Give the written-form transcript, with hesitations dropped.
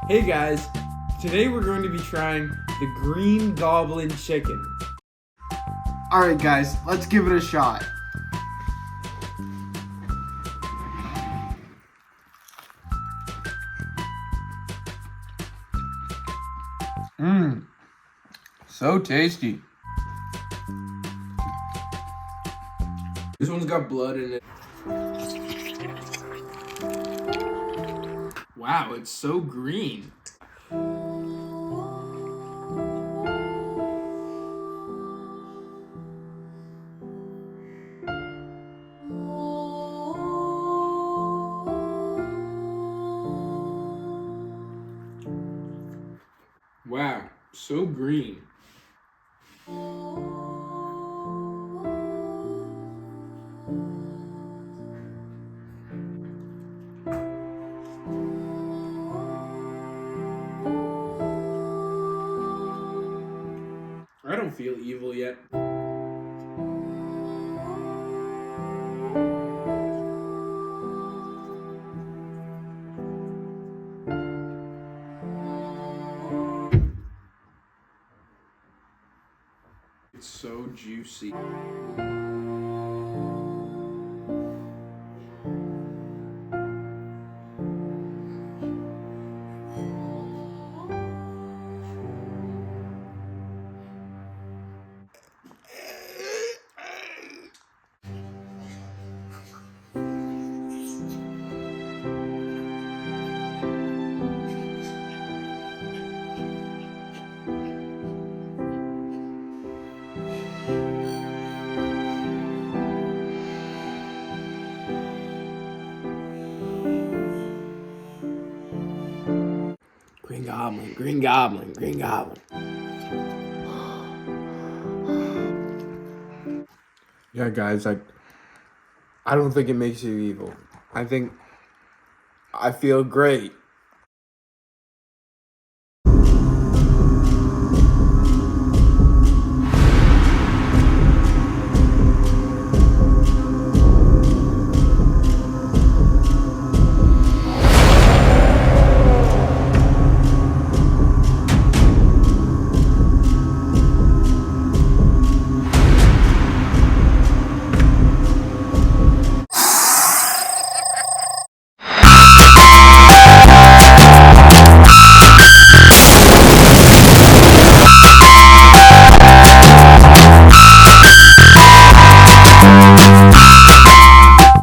Hey guys, today we're going to be trying the Green Goblin chicken. Alright guys, let's give it a shot. So tasty. This one's got blood in it. Wow, it's so green. Wow, so green. I don't feel evil yet. It's so juicy. Green Goblin, Green Goblin, Green Goblin. Yeah guys, I don't think it makes you evil. I think I feel great.